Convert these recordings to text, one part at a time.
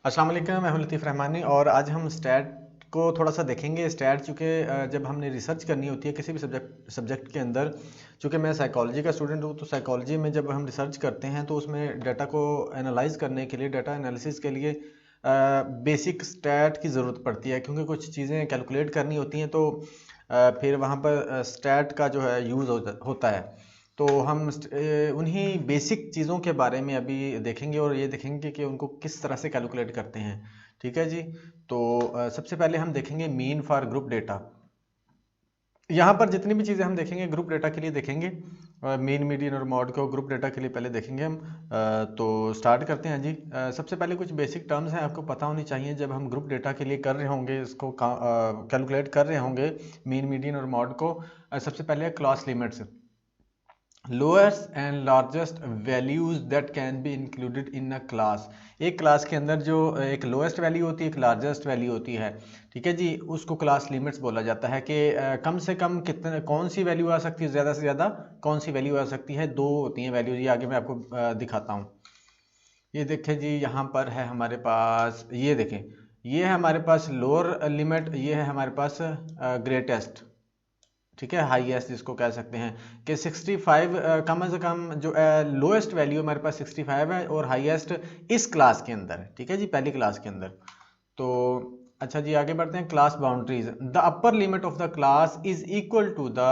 अस्सलाम वालेकुम, मैं हूं लतीफ़ रहमानी और आज हम स्टैट को थोड़ा सा देखेंगे। स्टैट चूँकि जब हमने रिसर्च करनी होती है किसी भी सब्जेक्ट के अंदर, चूँकि मैं साइकोलॉजी का स्टूडेंट हूँ, तो साइकोलॉजी में जब हम रिसर्च करते हैं तो उसमें डाटा को एनालाइज करने के लिए, डाटा एनालिसिस के लिए बेसिक स्टैट की ज़रूरत पड़ती है, क्योंकि कुछ चीज़ें कैलकुलेट करनी होती हैं। तो फिर वहाँ पर स्टैट का जो है यूज़ होता है। तो हम उन्हीं बेसिक चीज़ों के बारे में अभी देखेंगे और ये देखेंगे कि उनको किस तरह से कैलकुलेट करते हैं। ठीक है जी। तो सबसे पहले हम देखेंगे मीन फॉर ग्रुप डेटा। यहाँ पर जितनी भी चीज़ें हम देखेंगे ग्रुप डेटा के लिए देखेंगे। मीन, मीडियन और मॉड को ग्रुप डेटा के लिए पहले देखेंगे हम। तो स्टार्ट करते हैं जी। सबसे पहले कुछ बेसिक टर्म्स हैं, आपको पता होनी चाहिए जब हम ग्रुप डेटा के लिए कर रहे होंगे, इसको कैलकुलेट कर रहे होंगे मीन, मीडियन और मॉड को। सबसे पहले class limits, lowest and largest values that can be included in a class. एक क्लास के अंदर जो एक लोएस्ट वैल्यू होती है, एक लार्जेस्ट वैल्यू होती है। ठीक है जी, उसको क्लास लिमिट्स बोला जाता है कि कम से कम कितने, कौन सी वैल्यू आ सकती है, ज़्यादा से ज़्यादा कौन सी वैल्यू आ सकती है। दो होती हैं वैल्यूज, ये आगे मैं आपको दिखाता हूँ। ये देखें जी, यहाँ पर है हमारे पास, ये देखें, ये है हमारे पास लोअर लिमिट, ये है हमारे पास ग्रेटेस्ट। ठीक है, हाईएस्ट जिसको कह सकते हैं कि 65 कम से कम जो लोएस्ट वैल्यू हमारे पास 65 है और हाईएस्ट इस क्लास के अंदर। ठीक है जी, पहली क्लास के अंदर। तो अच्छा जी, आगे बढ़ते हैं। Class boundaries, the upper limit of the class is equal to the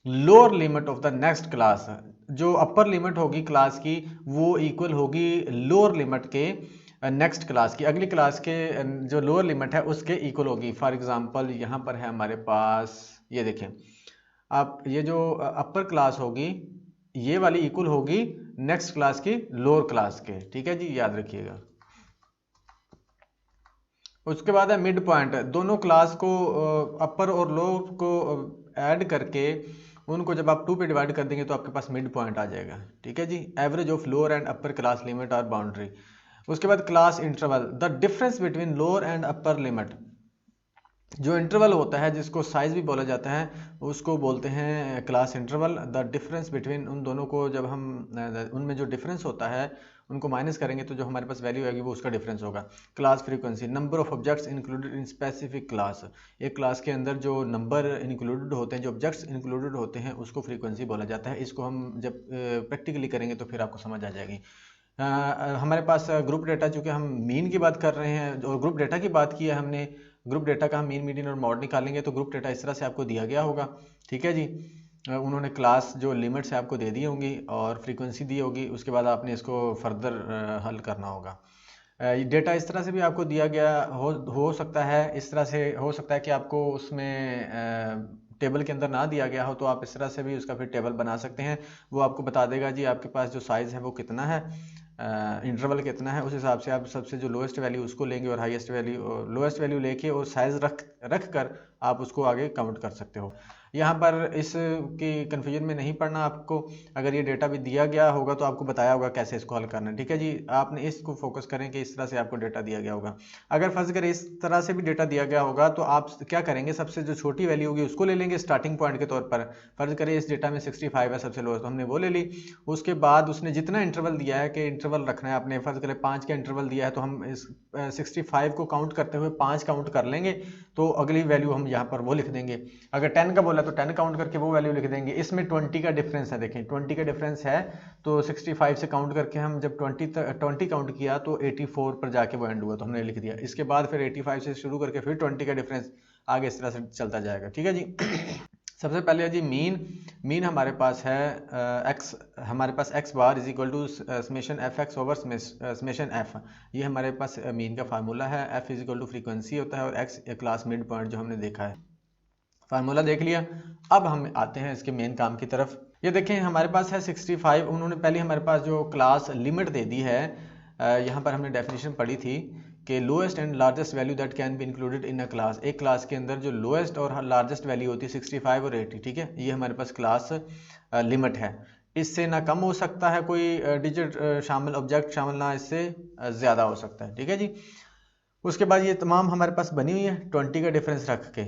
lower limit of the next class. जो अपर लिमिट होगी क्लास की वो इक्वल होगी लोअर लिमिट के नेक्स्ट क्लास की, अगली क्लास के जो लोअर लिमिट है उसके इक्वल होगी। फॉर एग्जांपल यहाँ पर है हमारे पास, ये देखें आप, ये जो अपर क्लास होगी ये वाली इक्वल होगी नेक्स्ट क्लास की लोअर क्लास के। ठीक है जी, याद रखिएगा। उसके बाद है मिड पॉइंट, दोनों क्लास को अपर और लोअर को ऐड करके उनको जब आप 2 पे डिवाइड कर देंगे तो आपके पास मिड पॉइंट आ जाएगा। ठीक है जी, average of lower and upper class limit और बाउंड्री। उसके बाद class interval, the difference between lower and upper limit. जो इंटरवल होता है जिसको साइज भी बोला जाता है उसको बोलते हैं class interval. The difference between, उन दोनों को जब हम उनमें जो डिफरेंस होता है उनको माइनस करेंगे तो जो हमारे पास वैल्यू आएगी वो उसका डिफरेंस होगा। Class frequency, number of objects included in specific class. एक क्लास के अंदर जो नंबर इंक्लूडेड होते हैं, जो ऑब्जेक्ट्स इंक्लूडेड होते हैं उसको फ्रीक्वेंसी बोला जाता है। इसको हम जब प्रैक्टिकली करेंगे तो फिर आपको समझ आ जाएगी। हमारे पास ग्रुप डेटा, चूँकि हम मीन की बात कर रहे हैं और ग्रुप डेटा की बात की है हमने, ग्रुप डेटा का हम मीन, मीडियन और मॉड निकालेंगे तो ग्रुप डेटा इस तरह से आपको दिया गया होगा। ठीक है जी, उन्होंने क्लास जो लिमिट्स है आपको दे दी होंगी और फ्रीक्वेंसी दी होगी, उसके बाद आपने इसको फर्दर हल करना होगा। डेटा इस तरह से भी आपको दिया गया हो सकता है, इस तरह से हो सकता है कि आपको उसमें टेबल के अंदर ना दिया गया हो, तो आप इस तरह से भी उसका फिर टेबल बना सकते हैं। वो आपको बता देगा जी आपके पास जो साइज़ है वो कितना है, इंटरवल कितना है, उस हिसाब से आप सबसे जो लोएस्ट वैल्यू उसको लेंगे और हाईएस्ट वैल्यू, लोएस्ट वैल्यू लेके और साइज़ रख कर आप उसको आगे काउंट कर सकते हो। यहाँ पर इसकी कन्फ्यूजन में नहीं पड़ना आपको। अगर ये डेटा भी दिया गया होगा तो आपको बताया होगा कैसे इसको हल करना है। ठीक है जी, आपने इसको फोकस करें कि इस तरह से आपको डेटा दिया गया होगा। अगर फर्ज करें इस तरह से भी डेटा दिया गया होगा तो आप क्या करेंगे, सबसे जो छोटी वैल्यू होगी उसको ले लेंगे स्टार्टिंग पॉइंट के तौर पर। फर्ज करें इस डेटा में 65 है सबसे लोएस्ट, तो हमने वो ले ली। उसके बाद उसने जितना इंटरवल दिया है कि इंटरवल रखना है आपने, फर्ज करें 5 का इंटरवल दिया है तो हम इस 65 को काउंट करते हुए 5 काउंट कर लेंगे, तो अगली वैल्यू हम यहाँ पर वो लिख देंगे। अगर 10 का बोला तो 10 काउंट करके वो वैल्यू लिख देंगे। इसमें 20 का डिफरेंस है, देखें 20 का डिफरेंस है, तो 65 से काउंट करके हम जब 20 काउंट किया तो 84 पर जाके वो एंड हुआ, तो हमने लिख दिया। इसके बाद फिर 85 से शुरू करके फिर 20 का डिफरेंस आगे इस तरह से चलता जाएगा। ठीक है जी। सबसे पहले है जी मीन। मीन हमारे पास है एक्स, हमारे पास x bar is equal to summation f x over summation f. ये हमारे पास मीन का फार्मूला है। F is equal to frequency होता है और एक्स क्लास मिड पॉइंट जो हमने देखा है। फार्मूला देख लिया, अब हम आते हैं इसके मेन काम की तरफ। ये देखें हमारे पास है 65, उन्होंने पहले हमारे पास जो क्लास लिमिट दे दी है, यहाँ पर हमने डेफिनेशन पढ़ी थी कि lowest and largest value that can be included in a class. एक क्लास के अंदर जो लोएस्ट और लार्जेस्ट वैल्यू होती है 65 और 80। ठीक है, ये हमारे पास क्लास लिमिट है। इससे ना कम हो सकता है कोई डिजिट शामिल, ऑब्जेक्ट शामिल, ना इससे ज़्यादा हो सकता है। ठीक है जी। उसके बाद ये तमाम हमारे पास बनी हुई है 20 का डिफरेंस रख के।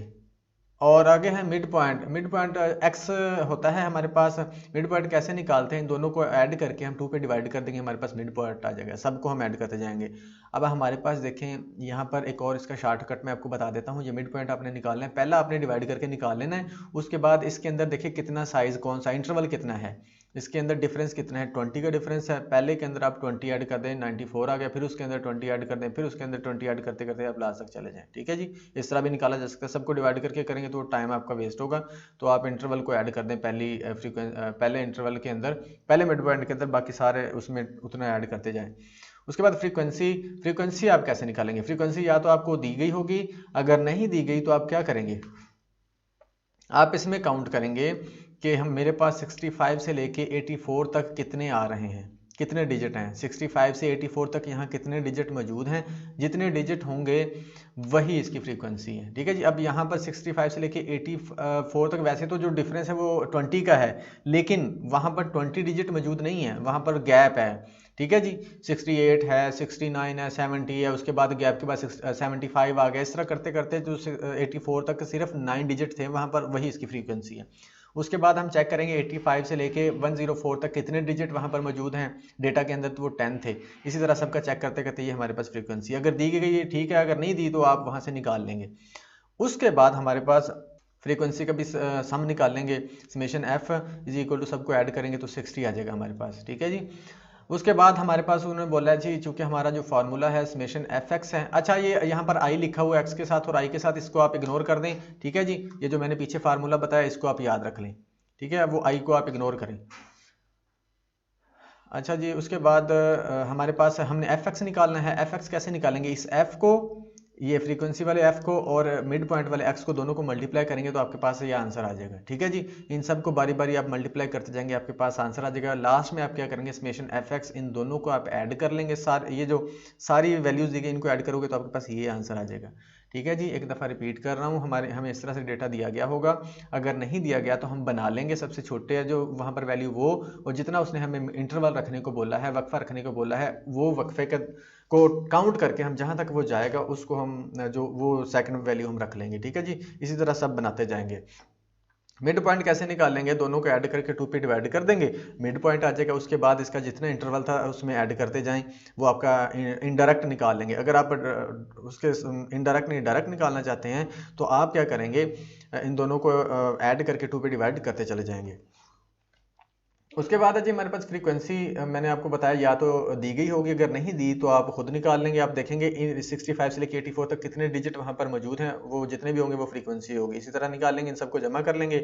और आगे है mid point. Mid point x होता है हमारे पास। मिड पॉइंट कैसे निकालते हैं, इन दोनों को ऐड करके हम 2 पे डिवाइड कर देंगे, हमारे पास मिड पॉइंट आ जाएगा। सबको हम ऐड करते जाएंगे। अब हमारे पास देखें यहाँ पर एक और इसका शॉर्टकट मैं आपको बता देता हूँ। ये मिड पॉइंट आपने निकालना है, पहला आपने डिवाइड करके निकाल लेना है। उसके बाद इसके अंदर देखिए कितना साइज, कौन सा इंटरवल कितना है, इसके अंदर डिफरेंस कितना है, 20 का डिफरेंस है। पहले के अंदर आप 20 ऐड कर दें, 94 आ गया, फिर उसके अंदर 20 ऐड कर दें, फिर उसके अंदर 20 ऐड करते करते आप लास्ट तक चले जाएं। ठीक है जी, इस तरह भी निकाला जा सकता है। सबको डिवाइड करके करेंगे तो टाइम आपका वेस्ट होगा। तो आप इंटरवल को ऐड कर दें पहले इंटरवल के अंदर, पहले मिड पॉइंट के अंदर, बाकी सारे उसमें उतना ऐड करते जाएं। उसके बाद फ्रीक्वेंसी आप कैसे निकालेंगे। फ्रीक्वेंसी या तो आपको दी गई होगी, अगर नहीं दी गई तो आप क्या करेंगे, आप इसमें काउंट करेंगे कि हम मेरे पास 65 से लेके 84 तक कितने आ रहे हैं, कितने डिजिट हैं। 65 से 84 तक यहाँ कितने डिजिट मौजूद हैं, जितने डिजिट होंगे वही इसकी फ्रीक्वेंसी है। ठीक है जी। अब यहाँ पर 65 से लेके 84 तक वैसे तो जो डिफरेंस है वो 20 का है, लेकिन वहाँ पर 20 डिजिट मौजूद नहीं है, वहाँ पर गैप है। ठीक है जी, 68 है, 69 है, 70 है, उसके बाद गैप के बाद 75 आ गया। इस तरह करते करते जो 84 तक सिर्फ 9 डिजिट थे वहाँ पर, वही इसकी फ्रीक्वेंसी है। उसके बाद हम चेक करेंगे 85 से लेके 104 तक कितने डिजिट वहाँ पर मौजूद हैं डेटा के अंदर, तो वो 10 थे। इसी तरह सबका चेक करते करते ये हमारे पास फ्रीक्वेंसी, अगर दी गई है ठीक है, अगर नहीं दी तो आप वहाँ से निकाल लेंगे। उसके बाद हमारे पास फ्रीक्वेंसी का भी सम निकाल लेंगे। Summation F is equal to सबको ऐड करेंगे तो 60 आ जाएगा हमारे पास। ठीक है जी। उसके बाद हमारे पास उन्होंने बोला है जी, चूंकि हमारा जो फार्मूला है समेशन एफ एक्स है। अच्छा, ये यहाँ पर आई लिखा हुआ है एक्स के साथ और आई के साथ, इसको आप इग्नोर कर दें। ठीक है जी, ये जो मैंने पीछे फार्मूला बताया इसको आप याद रख लें। ठीक है, वो आई को आप इग्नोर करें। अच्छा जी, उसके बाद हमारे पास हमने एफ एक्स निकालना है। एफ एक्स कैसे निकालेंगे, इस एफ को, ये फ्रीक्वेंसी वाले एफ को और मिड पॉइंट वाले एक्स को दोनों को मल्टीप्लाई करेंगे तो आपके पास ये आंसर आ जाएगा। ठीक है जी, इन सब को बारी बारी आप मल्टीप्लाई करते जाएंगे, आपके पास आंसर आ जाएगा। लास्ट में आप क्या करेंगे, समेशन एफ एक्स, इन दोनों को आप ऐड कर लेंगे। ये जो सारी वैल्यूज दी गई इनको ऐड करोगे तो आपके पास ये आंसर आ जाएगा। ठीक है जी, एक दफ़ा रिपीट कर रहा हूँ, हमें इस तरह से डेटा दिया गया होगा। अगर नहीं दिया गया तो हम बना लेंगे सबसे छोटे है जो वहाँ पर वैल्यू वो, और जितना उसने हमें इंटरवल रखने को बोला है, वक्फा रखने को बोला है, वो वक्फे को काउंट करके हम जहाँ तक वो जाएगा उसको हम जो वो सेकंड वैल्यू हम रख लेंगे। ठीक है जी, इसी तरह सब बनाते जाएंगे। मिड पॉइंट कैसे निकालेंगे, दोनों को ऐड करके 2 पे डिवाइड कर देंगे, मिड पॉइंट आ जाएगा। उसके बाद इसका जितना इंटरवल था उसमें ऐड करते जाएं, वो आपका इनडायरेक्ट निकाल लेंगे। अगर आप उसके इनडायरेक्ट नहीं डायरेक्ट निकालना चाहते हैं तो आप क्या करेंगे, इन दोनों को ऐड करके 2 पे डिवाइड करते चले जाएंगे। उसके बाद है जी हमारे पास फ्रीक्वेंसी, मैंने आपको बताया या तो दी गई होगी, अगर नहीं दी तो आप खुद निकाल लेंगे। आप देखेंगे 65 से लेकर 84 तक कितने डिजिट वहाँ पर मौजूद हैं, वो जितने भी होंगे वो फ्रीक्वेंसी होगी। इसी तरह निकाल लेंगे, इन सबको जमा कर लेंगे।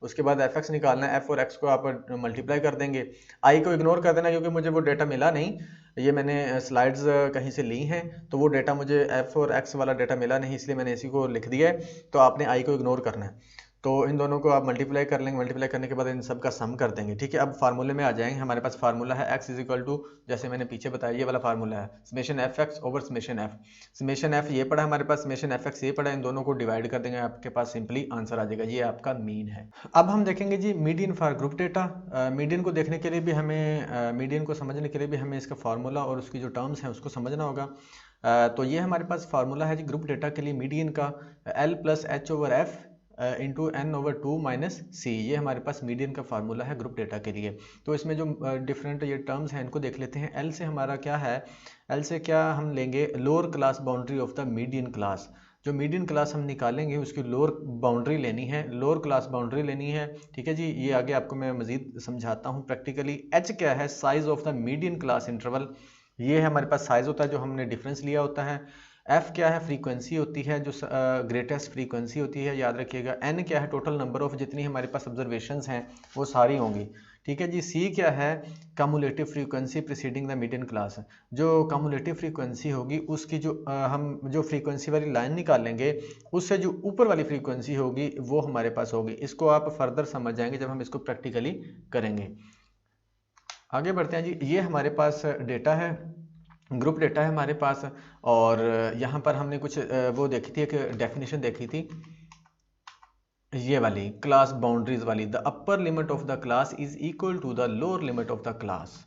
उसके बाद एफ एक्स निकालना है, एफ और एक्स को आप मल्टीप्लाई कर देंगे। आई को इग्नोर कर देना क्योंकि मुझे वो डेटा मिला नहीं, ये मैंने स्लाइड्स कहीं से ली हैं, तो वो डेटा मुझे एफ और एक्स वाला डेटा मिला नहीं, इसलिए मैंने इसी को लिख दिया है। तो आपने आई को इग्नोर करना है। तो इन दोनों को आप मल्टीप्लाई कर लेंगे, मल्टीप्लाई करने के बाद इन सब का सम कर देंगे। ठीक है, अब फार्मूले में आ जाएंगे। हमारे पास फार्मूला है x इज इक्वल टू, जैसे मैंने पीछे बताया ये वाला फार्मूला है, summation f x over summation F. Summation f ये पड़ा हमारे पास, समेशन एफ एक्स ये पड़ा, इन दोनों को डिवाइड कर देंगे, आपके पास सिंपली आंसर आ जाएगा। ये आपका मीन है। अब हम देखेंगे जी median for group data. Median को देखने के लिए भी हमें, मीडियन को समझने के लिए भी हमें इसका फार्मूला और उसकी जो टर्म्स हैं उसको समझना होगा। तो ये हमारे पास फार्मूला है जी ग्रुप डेटा के लिए मीडियन का, L plus H over F into N over 2 minus C. ये हमारे पास मीडियन का फार्मूला है ग्रुप डेटा के लिए। तो इसमें जो डिफरेंट ये टर्म्स हैं इनको देख लेते हैं। एल से हमारा क्या है, एल से क्या हम लेंगे, lower class boundary of the median class. जो मीडियन क्लास हम निकालेंगे उसकी लोअर बाउंड्री लेनी है, लोअर क्लास बाउंड्री लेनी है। ठीक है जी, ये आगे आपको मैं मजीद समझाता हूँ प्रैक्टिकली। एच क्या है, size of the median class interval, ये हमारे पास साइज होता है जो हमने डिफरेंस लिया होता है। एफ क्या है, फ्रीक्वेंसी होती है, जो ग्रेटेस्ट फ्रीक्वेंसी होती है, याद रखिएगा। एन क्या है, टोटल नंबर ऑफ जितनी हमारे पास ऑब्जर्वेशंस हैं वो सारी होंगी। ठीक है जी। सी क्या है, cumulative frequency preceding the median class. जो कम्युलेटिव फ्रीक्वेंसी होगी उसकी जो हम जो फ्रीक्वेंसी वाली लाइन निकालेंगे उससे जो ऊपर वाली फ्रीक्वेंसी होगी वो हमारे पास होगी। इसको आप फर्दर समझ जाएंगे जब हम इसको प्रैक्टिकली करेंगे। आगे बढ़ते हैं जी। ये हमारे पास डेटा है, ग्रुप डेटा है हमारे पास, और यहाँ पर हमने कुछ वो देखी थी, एक डेफिनेशन देखी थी, ये वाली क्लास बाउंड्रीज वाली। The upper limit of the class is equal to the lower limit of the class.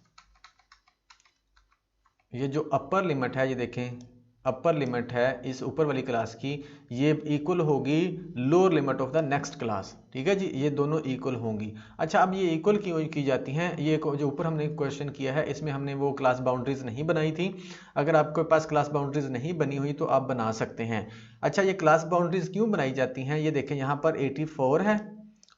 ये जो अपर लिमिट है, ये देखें अपर लिमिट है इस ऊपर वाली क्लास की, ये इक्वल होगी lower limit of the next class. ठीक है जी, ये दोनों इक्वल होंगी। अच्छा, अब ये इक्वल क्यों की जाती हैं? ये जो ऊपर हमने क्वेश्चन किया है इसमें हमने वो क्लास बाउंड्रीज नहीं बनाई थी। अगर आपके पास क्लास बाउंड्रीज नहीं बनी हुई तो आप बना सकते हैं। अच्छा, ये क्लास बाउंड्रीज क्यों बनाई जाती हैं? ये देखें, यहाँ पर 84 है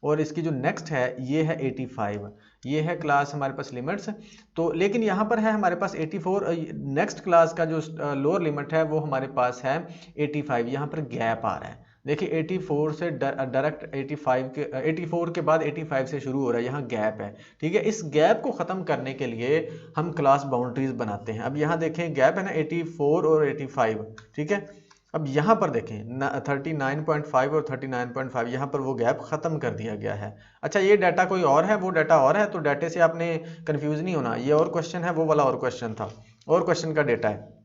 और इसकी जो नेक्स्ट है ये है 85। ये है क्लास हमारे पास लिमिट्स। तो लेकिन यहाँ पर है हमारे पास 84, नेक्स्ट क्लास का जो लोअर लिमिट है वो हमारे पास है 85। यहाँ पर गैप आ रहा है, देखिए 84 से डायरेक्ट 84 के बाद 85 से शुरू हो रहा है, यहाँ गैप है। ठीक है, इस गैप को ख़त्म करने के लिए हम क्लास बाउंड्रीज बनाते हैं। अब यहाँ देखें गैप है ना 84 और 85। ठीक है, अब यहाँ पर देखें 39.5 और 39.5, यहाँ पर वो गैप ख़त्म कर दिया गया है। अच्छा, ये डाटा कोई और है, वो डाटा और है, तो डाटे से आपने कंफ्यूज नहीं होना। ये और क्वेश्चन है, वो वाला और क्वेश्चन था, और क्वेश्चन का डाटा है।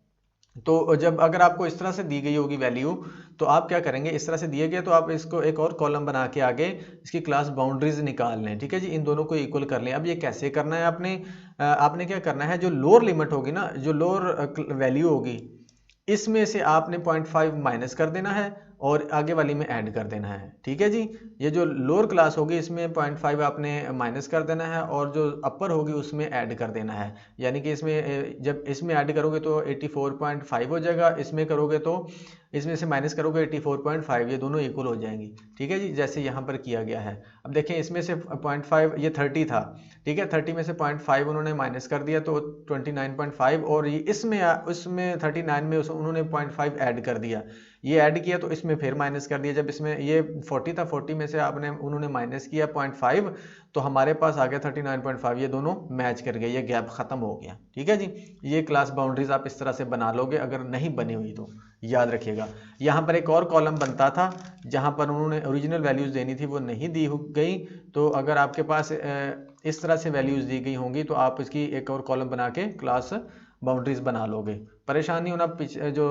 तो जब अगर आपको इस तरह से दी गई होगी वैल्यू, तो आप क्या करेंगे, इस तरह से दिए गए तो आप इसको एक और कॉलम बना के आगे इसकी क्लास बाउंड्रीज निकाल लें। ठीक है जी, इन दोनों को इक्वल कर लें। अब ये कैसे करना है, आपने क्या करना है, जो लोअर लिमिट होगी ना, जो लोअर वैल्यू होगी, इसमें से आपने 0.5 माइनस कर देना है और आगे वाली में ऐड कर देना है। ठीक है जी, ये जो लोअर क्लास होगी इसमें 0.5 आपने माइनस कर देना है और जो अपर होगी उसमें ऐड कर देना है। यानी कि इसमें जब इसमें ऐड करोगे तो 84.5 हो जाएगा, इसमें करोगे तो इसमें से माइनस करोगे 84.5, ये दोनों इक्वल हो जाएंगी। ठीक है जी, जैसे यहाँ पर किया गया है। अब देखें, इसमें से 0.5, ये 30 था। ठीक है, 30 में से 0.5 उन्होंने माइनस कर दिया तो 29.5, और ये इसमें 39 में उन्होंने 0.5 ऐड कर दिया। ये ऐड किया तो इसमें फिर माइनस कर दिया। जब इसमें ये 40 था, 40 में से उन्होंने माइनस किया 0.5, तो हमारे पास आ गया 39.5। ये दोनों मैच कर गए, ये गैप खत्म हो गया। ठीक है जी, ये क्लास बाउंड्रीज आप इस तरह से बना लोगे। अगर नहीं बनी हुई तो याद रखिएगा। यहाँ पर एक और कॉलम बनता था जहाँ पर उन्होंने ओरिजिनल वैल्यूज देनी थी, वो नहीं दी गई। तो अगर आपके पास इस तरह से वैल्यूज दी गई होंगी तो आप इसकी एक और कॉलम बना के क्लास बाउंड्रीज बना लोगे। परेशान नहीं होना, जो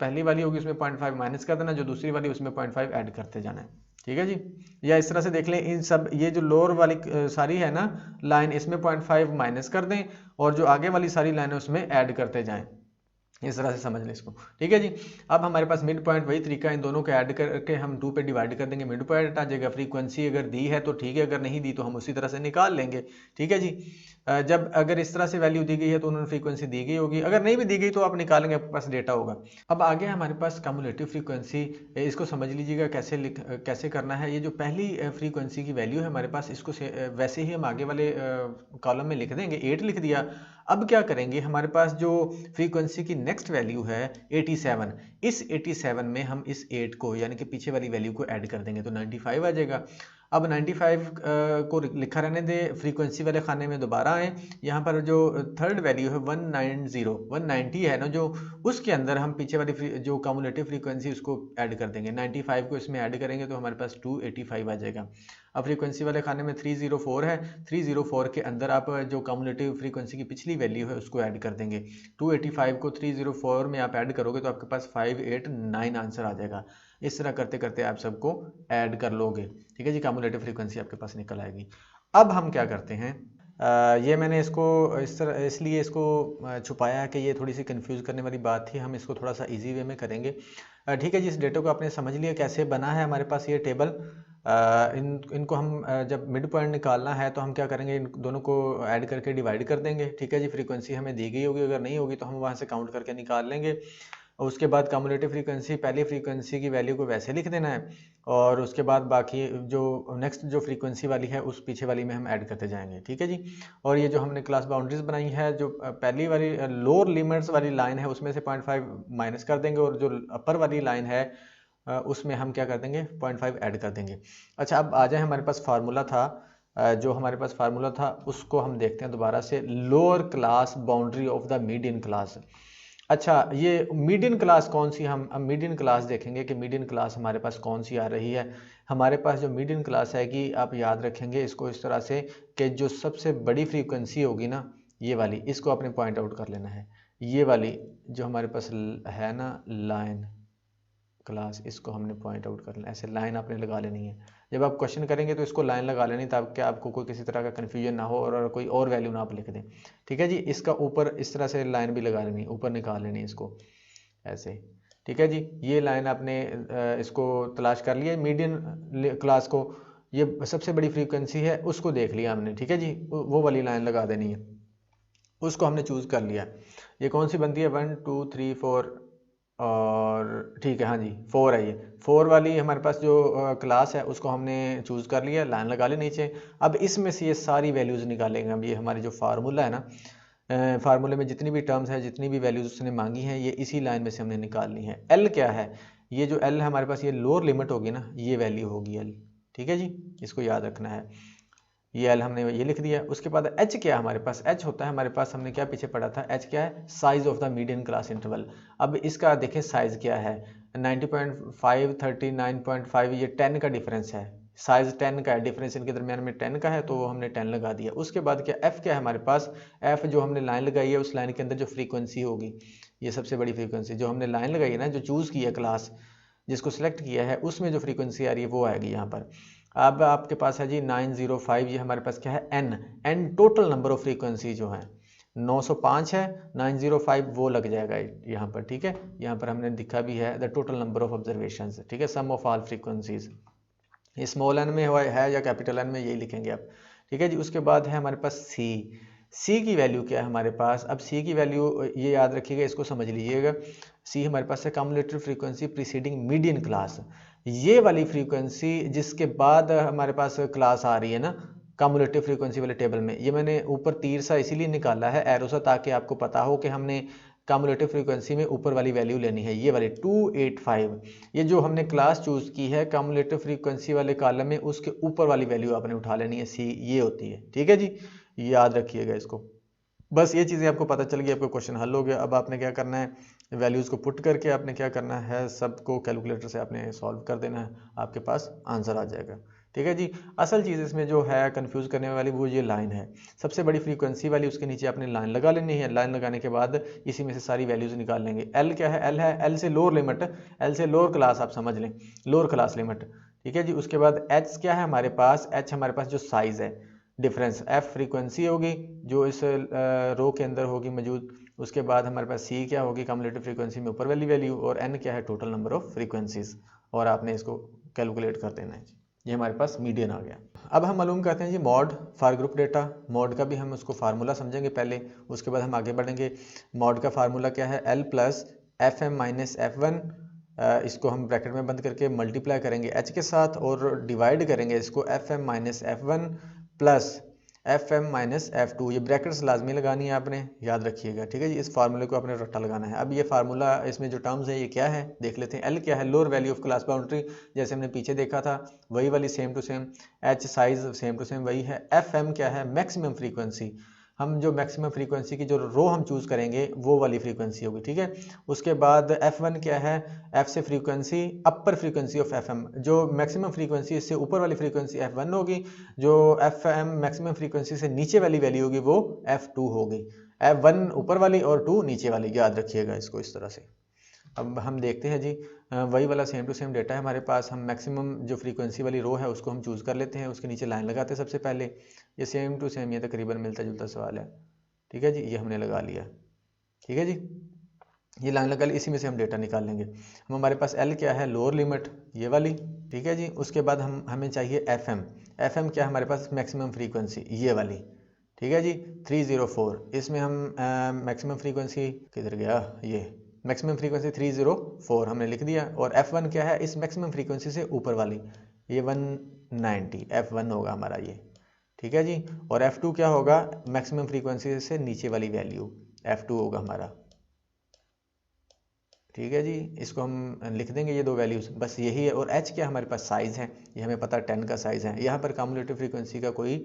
पहली वाली होगी उसमें 0.5 माइनस कर देना, जो दूसरी वाली उसमें 0.5 ऐड करते जाना है। ठीक है जी, या इस तरह से देख लें, इन सब ये जो लोअर वाली सारी है ना लाइन, इसमें 0.5 माइनस कर दें और जो आगे वाली सारी लाइन है उसमें ऐड करते जाएं। इस तरह से समझ लें इसको। ठीक है जी, अब हमारे पास मिड पॉइंट वही तरीका, इन दोनों को ऐड करके हम 2 पे डिवाइड कर देंगे, मिड पॉइंट आ जाएगा। फ्रीक्वेंसी अगर दी है तो ठीक है, अगर नहीं दी तो हम उसी तरह से निकाल लेंगे। ठीक है जी, जब अगर इस तरह से वैल्यू दी गई है तो उन्होंने फ्रीक्वेंसी दी गई होगी, अगर नहीं भी दी गई तो आप निकालेंगे, आपके पास डेटा होगा। अब आगे हमारे पास कम्युलेटिव फ्रीक्वेंसी, इसको समझ लीजिएगा कैसे करना है। ये जो पहली फ्रीक्वेंसी की वैल्यू है हमारे पास, इसको वैसे ही हम आगे वाले कॉलम में लिख देंगे, 8 लिख दिया। अब क्या करेंगे, हमारे पास जो फ्रीक्वेंसी की नेक्स्ट वैल्यू है 87, इस 87 में हम इस 8 को यानी कि पीछे वाली वैल्यू को ऐड कर देंगे तो 95 आ जाएगा। अब 95 को लिखा रहने दे, फ्रीक्वेंसी वाले खाने में दोबारा आए। यहाँ पर जो थर्ड वैल्यू है 190 है ना, जो उसके अंदर हम पीछे वाली जो कम्युलेटिव फ्रीक्वेंसी उसको ऐड कर देंगे। 95 को इसमें ऐड करेंगे तो हमारे पास 285 आ जाएगा। अब फ्रीक्वेंसी वाले खाने में 304 है, 304 के अंदर आप जो कम्युलेटिव फ्रीक्वेंसी की पिछली वैल्यू है उसको ऐड कर देंगे। 285 को 304 में आप ऐड करोगे तो आपके पास 589 आंसर आ जाएगा। इस तरह करते करते आप सबको ऐड कर लोगे। ठीक है जी, कम्युलेटिव फ्रीक्वेंसी आपके पास निकल आएगी। अब हम क्या करते हैं, ये मैंने इसको इस तरह इसलिए इसको छुपाया है कि ये थोड़ी सी कंफ्यूज करने वाली बात थी, हम इसको थोड़ा सा इजी वे में करेंगे। ठीक है जी, इस डेटा को आपने समझ लिया कैसे बना है हमारे पास ये टेबल। इनको हम जब मिड पॉइंट निकालना है तो हम क्या करेंगे, इन दोनों को ऐड करके डिवाइड कर देंगे। ठीक है जी, फ्रीक्वेंसी हमें दी गई होगी, अगर नहीं होगी तो हम वहाँ से काउंट करके निकाल लेंगे। और उसके बाद कम्युलेटिव फ्रीक्वेंसी, पहली फ्रीक्वेंसी की वैल्यू को वैसे लिख देना है और उसके बाद बाकी जो नेक्स्ट जो फ्रीक्वेंसी वाली है उस पीछे वाली में हम ऐड करते जाएंगे। ठीक है जी, और ये जो हमने क्लास बाउंड्रीज बनाई है, जो पहली वाली लोअर लिमिट्स वाली लाइन है उसमें से 0.5 माइनस कर देंगे और जो अपर वाली लाइन है उसमें हम क्या कर देंगे, 0.5 ऐड कर देंगे। अच्छा, अब आ जाए, हमारे पास फार्मूला था, जो हमारे पास फार्मूला था उसको हम देखते हैं दोबारा से। Lower class boundary of the median class. अच्छा, ये मीडियन क्लास कौन सी, हम अब मीडियन क्लास देखेंगे कि मीडियन क्लास हमारे पास कौन सी आ रही है। हमारे पास जो मीडियन क्लास है कि आप याद रखेंगे इसको इस तरह से कि जो सबसे बड़ी फ्रीक्वेंसी होगी ना, ये वाली, इसको आपने पॉइंट आउट कर लेना है। ये वाली जो हमारे पास है ना लाइन क्लास, इसको हमने पॉइंट आउट कर लेना, ऐसे लाइन आपने लगा लेनी है। जब आप क्वेश्चन करेंगे तो इसको लाइन लगा लेनी ताकि आपको कोई किसी तरह का कन्फ्यूजन ना हो और कोई और वैल्यू ना आप लिख दें। ठीक है जी, इसका ऊपर इस तरह से लाइन भी लगा लेनी, ऊपर निकाल लेनी इसको। ऐसे, ठीक है जी। ये लाइन आपने इसको तलाश कर लिया, मीडियन क्लास को, ये सबसे बड़ी फ्रीक्वेंसी है उसको देख लिया हमने, ठीक है जी। वो वाली लाइन लगा देनी है, उसको हमने चूज़ कर लिया। ये कौन सी बनती है, 1 2 3 4, और ठीक है, हाँ जी 4 है, ये 4 वाली हमारे पास जो क्लास है उसको हमने चूज़ कर लिया, लाइन लगा ली नीचे। अब इसमें से ये सारी वैल्यूज़ निकालेंगे हम, ये हमारी जो फार्मूला है ना, फार्मूले में जितनी भी टर्म्स है, जितनी भी वैल्यूज़ उसने मांगी हैं, ये इसी लाइन में से हमने निकालनी है। एल क्या है, ये जो एल है हमारे पास, ये लोअर लिमिट होगी ना, ये वैल्यू होगी एल, ठीक है जी, इसको याद रखना है। ये एल हमने ये लिख दिया। उसके बाद एच क्या है हमारे पास, एच होता है हमारे पास, हमने क्या पीछे पढ़ा था, एच क्या है, size of the median class interval. अब इसका देखें साइज क्या है, 90.5 39.5, ये 10 का डिफरेंस है, साइज 10 का है, डिफरेंस इनके दरमियान में 10 का है, तो हमने 10 लगा दिया। उसके बाद क्या, एफ क्या है हमारे पास, एफ जो हमने लाइन लगाई है, उस लाइन के अंदर जो फ्रीक्वेंसी होगी, ये सबसे बड़ी फ्रीक्वेंसी जो हमने लाइन लगाई है ना, जो चूज़ की है क्लास, जिसको सिलेक्ट किया है, उसमें जो फ्रीक्वेंसी आ रही है वो आएगी यहाँ पर। अब आपके पास है जी 905, ये हमारे पास क्या है, N total number of frequency जो है 905 है, 905 वो लग जाएगा यहाँ पर, ठीक है। यहाँ पर हमने दिखा भी है the total number of observations, ठीक है, सम ऑफ ऑल फ्रीक्वेंसीज, ये स्मॉल एन में है या कैपिटल एन में, यही लिखेंगे आप, ठीक है जी। उसके बाद है हमारे पास सी की वैल्यू क्या है हमारे पास, अब सी की वैल्यू ये याद रखिएगा, इसको समझ लीजिएगा। सी हमारे पास है cumulative frequency preceding median class, ये वाली फ्रीक्वेंसी जिसके बाद हमारे पास क्लास आ रही है ना कम्युलेटिव फ्रीक्वेंसी वाले टेबल में, ये मैंने ऊपर तीर सा इसीलिए निकाला है एरो सा, ताकि आपको पता हो कि हमने कम्युलेटिव फ्रीक्वेंसी में ऊपर वाली वैल्यू लेनी है, ये वाली 285, ये जो हमने क्लास चूज़ की है कम्युलेटिव फ्रीक्वेंसी वाले कॉलम में, उसके ऊपर वाली वैल्यू आपने उठा लेनी है, सी ये होती है, ठीक है जी, याद रखिएगा इसको। बस ये चीज़ें आपको पता चल गई, आपका क्वेश्चन हल हो गया। अब आपने क्या करना है, वैल्यूज़ को पुट करके आपने क्या करना है, सबको कैलकुलेटर से आपने सॉल्व कर देना है, आपके पास आंसर आ जाएगा, ठीक है जी। असल चीज़ इसमें जो है कंफ्यूज करने वाली वो ये लाइन है, सबसे बड़ी फ्रीक्वेंसी वाली, उसके नीचे आपने लाइन लगा लेनी है, लाइन लगाने के बाद इसी में से सारी वैल्यूज़ निकाल लेंगे। एल क्या है, एल है एल से लोअर लिमिट, एल से लोअर क्लास आप समझ लें, लोअर क्लास लिमिट, ठीक है जी। उसके बाद एच क्या है हमारे पास, एच हमारे पास जो साइज़ है, डिफरेंस, एफ फ्रीक्वेंसी होगी जो इस रो के अंदर होगी मौजूद। उसके बाद हमारे पास सी क्या होगी, कम्युलेटिव फ्रीक्वेंसी में ऊपर वाली वैल्यू, और एन क्या है, टोटल नंबर ऑफ फ्रीक्वेंसीज, और आपने इसको कैलकुलेट कर देना है। ये हमारे पास मीडियन आ गया। अब हम मालूम करते हैं जी mode for group data, mode का भी हम उसको फार्मूला समझेंगे पहले, उसके बाद हम आगे बढ़ेंगे। मॉड का फार्मूला क्या है, L plus F M minus F one, इसको हम ब्रैकेट में बंद करके मल्टीप्लाई करेंगे एच के साथ, और डिवाइड करेंगे इसको F M minus F one plus F M minus F two, ये ब्रैकेट्स लाजमी लगानी है आपने, याद रखिएगा, ठीक है जी। इस फार्मूले को आपने रट्टा लगाना है। अब ये फार्मूला, इसमें जो टर्म्स है ये क्या है देख लेते हैं। एल क्या है, lower value of class boundary, जैसे हमने पीछे देखा था वही वाली same to same. H size same to same वही है। एफ एम क्या है, मैक्सिमम फ्रीक्वेंसी, हम जो मैक्सिमम फ्रीक्वेंसी की जो रो हम चूज़ करेंगे वो वाली फ्रीक्वेंसी होगी, ठीक है। उसके बाद F1 क्या है, F से frequency, upper frequency of FM, जो मैक्सिमम फ्रीक्वेंसी इससे ऊपर वाली फ्रीक्वेंसी F1 होगी, जो FM मैक्सिमम फ्रीक्वेंसी से नीचे वाली वैल्यू होगी वो F2 होगी। F1 ऊपर वाली और 2 नीचे वाली, याद रखिएगा इसको इस तरह से। अब हम देखते हैं जी, वही वाला सेम टू सेम डेटा है हमारे पास। हम मैक्सिमम जो फ्रीक्वेंसी वाली रो है उसको हम चूज़ कर लेते हैं, उसके नीचे लाइन लगाते हैं सबसे पहले। ये सेम टू सेम, ये तकरीबन मिलता जुलता सवाल है, ठीक है जी, ये हमने लगा लिया, ठीक है जी। ये लाइन लगा ली, इसी में से हम डेटा निकाल लेंगे। हम हमारे पास एल क्या है, लोअर लिमिट ये वाली, ठीक है जी। उसके बाद हमें चाहिए एफएम, एफएम क्या है हमारे पास, मैक्सिमम फ्रीक्वेंसी ये वाली, ठीक है जी, 304। इसमें हम मैक्सिमम फ्रीक्वेंसी किधर गया, ये मैक्सिमम फ्रीक्वेंसी 304 हमने लिख दिया। और F1 क्या है, इस मैक्सिमम फ्रीक्वेंसी से ऊपर वाली, ये 190 F1 होगा हमारा ये, ठीक है जी। और F2 क्या होगा, मैक्सिमम फ्रीक्वेंसी से नीचे वाली वैल्यू F2 होगा हमारा, ठीक है जी। इसको हम लिख देंगे ये दो वैल्यूज, बस यही है। और H क्या हमारे पास साइज़ है, ये हमें पता है 10 का साइज़ है। यहाँ पर कम्युलेटिव फ्रीक्वेंसी का कोई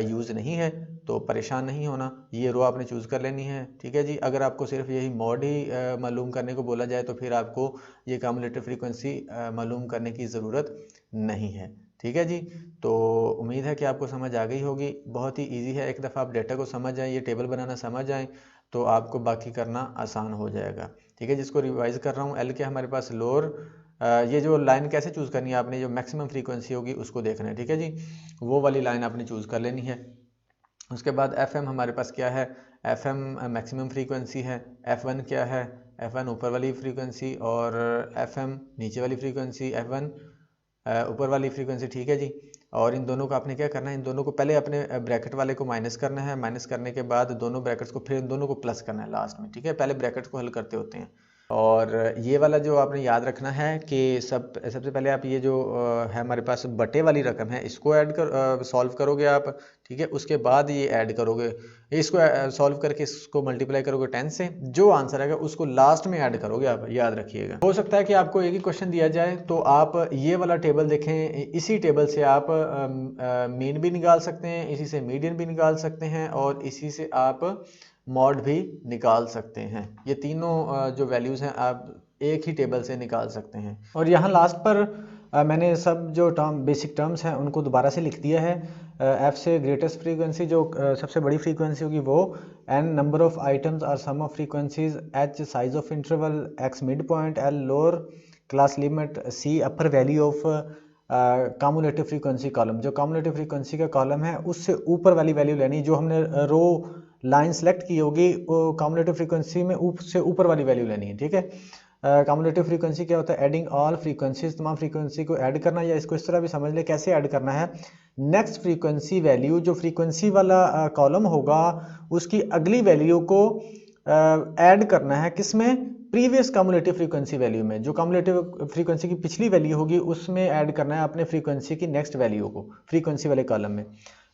यूज़ नहीं है, तो परेशान नहीं होना, ये रो आपने चूज़ कर लेनी है, ठीक है जी। अगर आपको सिर्फ यही मॉड ही मालूम करने को बोला जाए तो फिर आपको ये कम्युलेटिव फ्रीक्वेंसी मालूम करने की ज़रूरत नहीं है, ठीक है जी। तो उम्मीद है कि आपको समझ आ गई होगी, बहुत ही ईजी है। एक दफ़ा आप डेटा को समझ जाएँ, ये टेबल बनाना समझ जाएँ, तो आपको बाकी करना आसान हो जाएगा, ठीक है। जिसको रिवाइज कर रहा हूँ, एल के हमारे पास लोअर, ये जो लाइन कैसे चूज़ करनी है आपने, जो मैक्सिमम फ्रीक्वेंसी होगी उसको देखना है, ठीक है जी, वो वाली लाइन आपने चूज़ कर लेनी है। उसके बाद एफ एम हमारे पास क्या है, एफ एम मैक्सिमम फ्रीक्वेंसी है। F1 क्या है, F1 ऊपर वाली फ्रीक्वेंसी और FM नीचे वाली फ्रीक्वेंसी, F1 ऊपर वाली फ्रीक्वेंसी, ठीक है जी। और इन दोनों को आपने क्या करना है, इन दोनों को पहले अपने ब्रैकेट वाले को माइनस करना है, माइनस करने के बाद दोनों ब्रैकेट्स को फिर इन दोनों को प्लस करना है लास्ट में, ठीक है। पहले ब्रैकेट्स को हल करते होते हैं। और ये वाला जो आपने याद रखना है कि सबसे पहले आप ये जो है हमारे पास बटे वाली रकम है, इसको ऐड कर सॉल्व करोगे आप, ठीक है। उसके बाद ये ऐड करोगे, इसको सॉल्व करके इसको मल्टीप्लाई करोगे 10 से, जो आंसर आएगा उसको लास्ट में ऐड करोगे आप, याद रखिएगा। हो सकता है कि आपको एक ही क्वेश्चन दिया जाए तो आप ये वाला टेबल देखें, इसी टेबल से आप मीन भी निकाल सकते हैं, इसी से मीडियन भी निकाल सकते हैं और इसी से आप मॉड भी निकाल सकते हैं। ये तीनों जो वैल्यूज़ हैं आप एक ही टेबल से निकाल सकते हैं। और यहाँ लास्ट पर मैंने सब जो बेसिक टर्म्स हैं उनको दोबारा से लिख दिया है। F से ग्रेटेस्ट फ्रीक्वेंसी जो सबसे बड़ी फ्रीक्वेंसी होगी वो, N number of items are sum of frequencies, H size of interval, X mid point, L lower class limit, C upper value of cumulative frequency column. जो कम्युलेटिव फ्रीक्वेंसी का column है उससे ऊपर वाली वैल्यू लेनी, जो हमने रो लाइन सेलेक्ट की होगी वो कम्युलेटिव फ्रीक्वेंसी में से ऊपर वाली वैल्यू लेनी है, ठीक है। कम्युलेटिव फ्रीक्वेंसी क्या होता है, एडिंग ऑल फ्रीक्वेंसीज, तमाम फ्रीक्वेंसी को ऐड करना, या इसको इस तरह भी समझ ले कैसे ऐड करना है। नेक्स्ट फ्रीक्वेंसी वैल्यू, जो फ्रीक्वेंसी वाला कॉलम होगा उसकी अगली वैल्यू को ऐड करना है, किसमें, प्रीवियस कम्युलेटिव फ्रीक्वेंसी वैल्यू में। जो कम्युलेटिव फ्रीक्वेंसी की पिछली वैल्यू होगी उसमें ऐड करना है अपने फ्रीक्वेंसी की नेक्स्ट वैल्यू को फ्रीक्वेंसी वाले कॉलम में।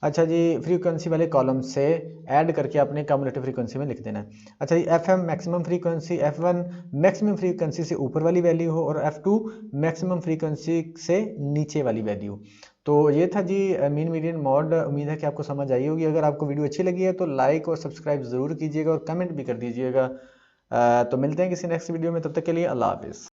अच्छा जी, फ्रीक्वेंसी वाले कॉलम से ऐड करके अपने कम्युलेटिव फ्रीक्वेंसी में लिख देना है। अच्छा जी, FM maximum frequency, F1 maximum frequency से ऊपर वाली वैल्यू हो और F2 मैक्सिमम फ्रीक्वेंसी से नीचे वाली वैल्यू। तो ये था जी मीन मीडियन मॉड। उम्मीद है कि आपको समझ आई होगी। अगर आपको वीडियो अच्छी लगी है तो लाइक और सब्सक्राइब ज़रूर कीजिएगा और कमेंट भी कर दीजिएगा। तो मिलते हैं किसी नेक्स्ट वीडियो में, तब तक के लिए अल्लाह हाफिज़।